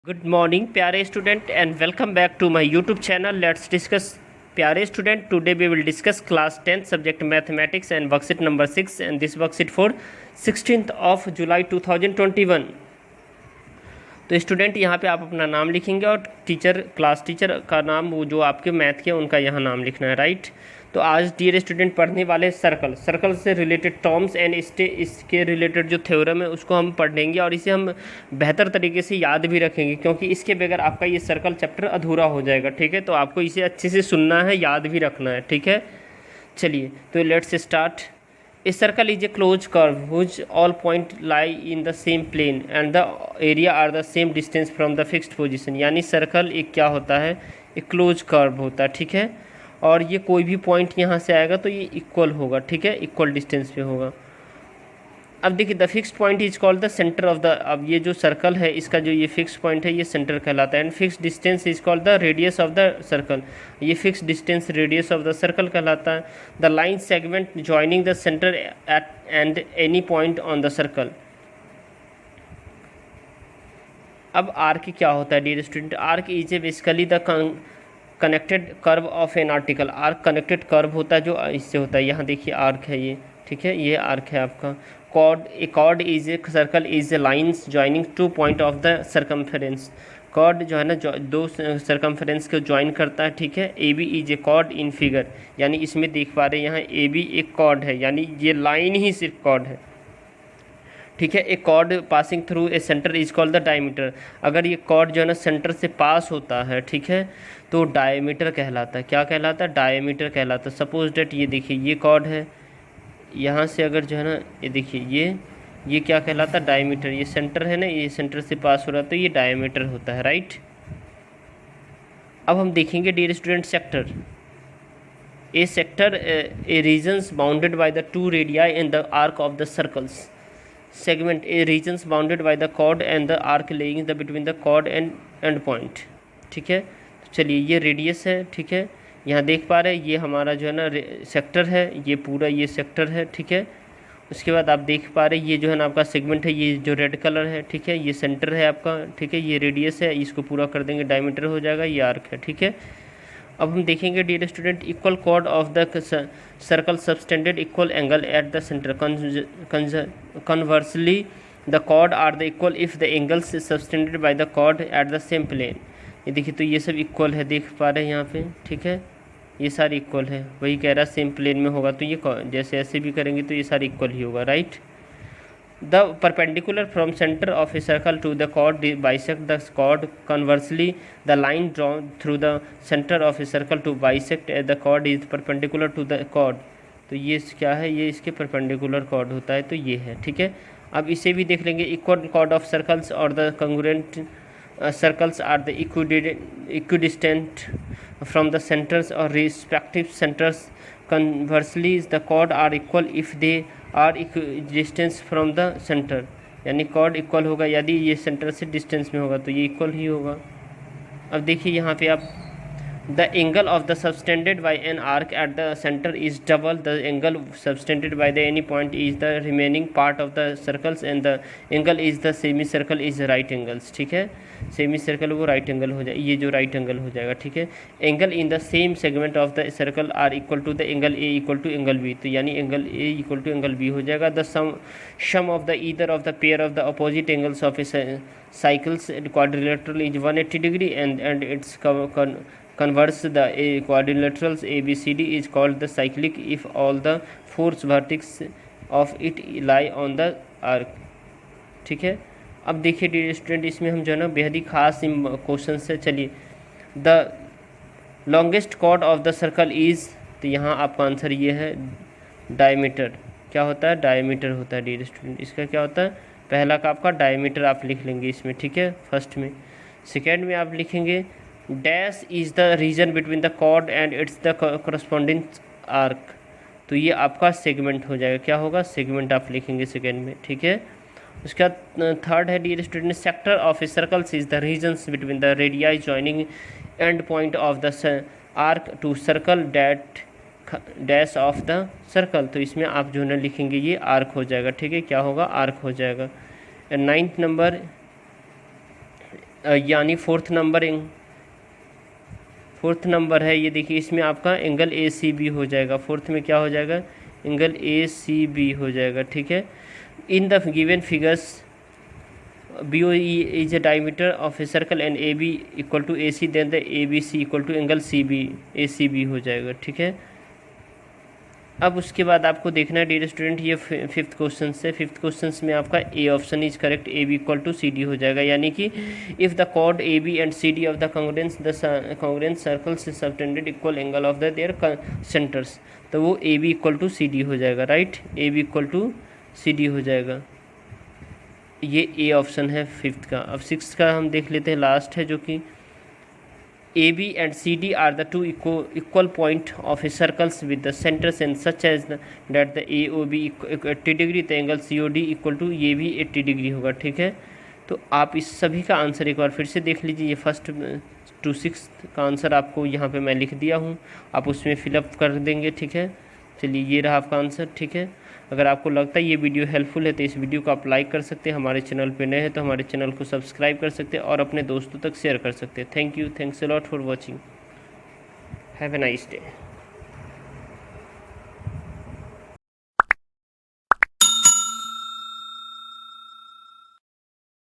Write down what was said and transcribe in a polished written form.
Good morning प्यारे student and welcome back to my YouTube channel. Let's discuss प्यारे student, today we will discuss class 10 subject mathematics and worksheet number 6 and this worksheet for 16th of July 2021। तो student यहाँ पे आप अपना नाम लिखेंगे और टीचर, क्लास टीचर का नाम, वो जो आपके मैथ के उनका यहाँ नाम लिखना है, राइट। तो आज डियर स्टूडेंट पढ़ने वाले सर्कल से रिलेटेड टर्म्स एंड इसके रिलेटेड जो थ्योरम है उसको हम पढ़ेंगे और इसे हम बेहतर तरीके से याद भी रखेंगे, क्योंकि इसके बगैर आपका ये सर्कल चैप्टर अधूरा हो जाएगा, ठीक है। तो आपको इसे अच्छे से सुनना है, याद भी रखना है, ठीक है। चलिए तो let's start. A circle is a closed curve whose all points lie in the same plane and the area are the same distance from the fixed position। यानी सर्कल एक क्या होता है, एक क्लोज कर्व होता है, ठीक है। और ये कोई भी पॉइंट यहाँ से आएगा तो ये इक्वल होगा, ठीक है, इक्वल डिस्टेंस पे होगा। अब देखिए the fixed point is called the centre of the, अब ये जो सर्कल है इसका जो ये फिक्स पॉइंट है ये सेंटर कहलाता है। And fix distance is called the radius of the circle, ये fix distance radius of the circle कहलाता है। The line segment joining the centre at end any point on the circle. अब arc क्या होता है dear student? Arc is a basically the connected curve of an article. Arc connected curve होता है जो इससे होता है। यहाँ देखिए आर्क है ये, ठीक है, ये आर्क है आपका। Chord, a chord is a circle is a lines joining two point of the circumference. Chord जो है ना, दो सर्कमफेरेंस को ज्वाइन करता है, ठीक है। A B is a chord in figure, यानी इसमें देख पा रहे हैं यहाँ ए बी एक कॉर्ड है, यानी ये लाइन ही सिर्फ कॉर्ड है, ठीक है। एक cord passing through a centre is called the diameter. अगर ये कॉर्ड जो है ना सेंटर से पास होता है, ठीक है, तो डायमीटर कहलाता है। क्या कहलाता है? डायमीटर कहलाता है। सपोज डेट ये देखिए ये कॉर्ड है, यहाँ से अगर जो है ना ये देखिए ये क्या कहलाता है? डायमीटर। ये सेंटर है ना, ये सेंटर से पास हो रहा है तो ये डायमीटर होता है, राइट। अब हम देखेंगे dear student sector. A sector a regions bounded by the two radii in the arc of the circles. Segment a regions bounded by the chord and the arc lying the between the chord and and point, ठीक है। तो चलिए ये radius है, ठीक है, यहाँ देख पा रहे हैं ये हमारा जो है ना सेक्टर है, ये पूरा ये सेक्टर है, ठीक है। उसके बाद आप देख पा रहे हैं ये जो है ना आपका सेगमेंट है, ये जो रेड कलर है, ठीक है, ये सेंटर है आपका, ठीक है, ये रेडियस है, इसको पूरा कर देंगे डायमीटर हो जाएगा, ये आर्क है, ठीक है। अब हम देखेंगे dear student equal chord of the circle subtended equal angle at the centre. Conversely the chord are the equal if the angles subtended by the chord at the same plane. ये देखिए तो ये सब इक्वल है, देख पा रहे हैं यहाँ पे, ठीक है, ये सारे इक्वल है। वही कह रहा है सेम प्लेन में होगा तो ये जैसे ऐसे भी करेंगे तो ये सारे इक्वल ही होगा, right. The perpendicular from centre of a circle to the chord bisect the chord. Conversely the line drawn through the centre of a circle to bisect the chord is perpendicular to the chord. तो ये क्या है? ये इसके perpendicular cord होता है, तो ये है, ठीक है। अब इसे भी देख लेंगे। इक्वल कॉर्ड ऑफ सर्कल्स और the congruent circles are the equidistant from the centers or respective centers. Conversely the chord are equal if they are equidistant from the center। यानी chord इक्वल होगा यदि ये सेंटर से distance में होगा तो ये इक्वल ही होगा। अब देखिए यहाँ पे आप the angle of the subtended by an arc at the center is double the angle subtended by the any point is the remaining part of the circles and the angle is the semicircle is right angles, ठीक है। Semi circle वो right angle हो जाए, ये जो right angle हो जाएगा, ठीक है। Angle in the same segment of the circle are equal to the angle A equal to angle B. तो यानी angle A equal to angle B हो जाएगा। The sum of the either of the pair of the opposite angles of a cycles quadrilateral is 180 degree and its converse the quadrilaterals ABCD is called the cyclic if all the four vertices of it lie on the arc, ठीक है। अब देखिए dear student इसमें हम जो है ना बेहद ही खास क्वेश्चन से, चलिए the longest chord of the circle is, तो यहाँ आपका आंसर ये है डायमीटर। क्या होता है? डायमीटर होता है डियर स्टूडेंट। इसका क्या होता है? पहला का आपका डायमीटर आप लिख लेंगे इसमें, ठीक है, फर्स्ट में। सेकेंड में आप लिखेंगे dash is the region between the chord and its the corresponding arc. तो ये आपका सेगमेंट हो जाएगा। क्या होगा? सेगमेंट आप लिखेंगे सेकेंड में, ठीक है। उसका थर्ड है dear student sector of a circles is the regions between the radii joining end point of the arc to circle that dash of the circle. तो इसमें आप जो है ना लिखेंगे ये आर्क हो जाएगा, ठीक है। क्या होगा? आर्क हो जाएगा। एंड 9th नंबर यानी फोर्थ नंबर है ये, देखिए इसमें आपका एंगल ए सी बी हो जाएगा। फोर्थ में क्या हो जाएगा, एंगल ए सी बी हो जाएगा, ठीक है। In the given figures BOE is a diameter of a circle and AB equal to AC, then the ABC equal to angle CB ACB हो जाएगा, ठीक है। अब उसके बाद आपको देखना है डियर स्टूडेंट, ये फिफ्थ क्वेश्चन से, फिफ्थ क्वेश्चन में आपका A option is correct, AB equal to CD हो जाएगा। यानी कि if the chord AB and CD of the congruence circles is subtended equal angle of the their centres, तो वो AB इक्वल टू CD हो जाएगा, right. AB equal to CD हो जाएगा, ये ए ऑप्शन है फिफ्थ का। अब सिक्स का हम देख लेते हैं, लास्ट है, जो कि AB and CD are the two equal point of a circles with the centers and such as that the AOB 80 degree, तो एंगल COD इक्वल टू ये भी 80 डिग्री होगा, ठीक है। तो आप इस सभी का आंसर एक बार फिर से देख लीजिए। ये फर्स्ट टू सिक्स का आंसर आपको यहाँ पे मैं लिख दिया हूँ, आप उसमें फिलअप कर देंगे, ठीक है। चलिए ये रहा आपका आंसर, ठीक है। अगर आपको लगता है ये वीडियो हेल्पफुल है तो इस वीडियो को आप लाइक कर सकते हैं, हमारे चैनल पे नए हैं तो हमारे चैनल को सब्सक्राइब कर सकते हैं और अपने दोस्तों तक शेयर कर सकते हैं। Thank you, thanks a lot for watching, have a nice day.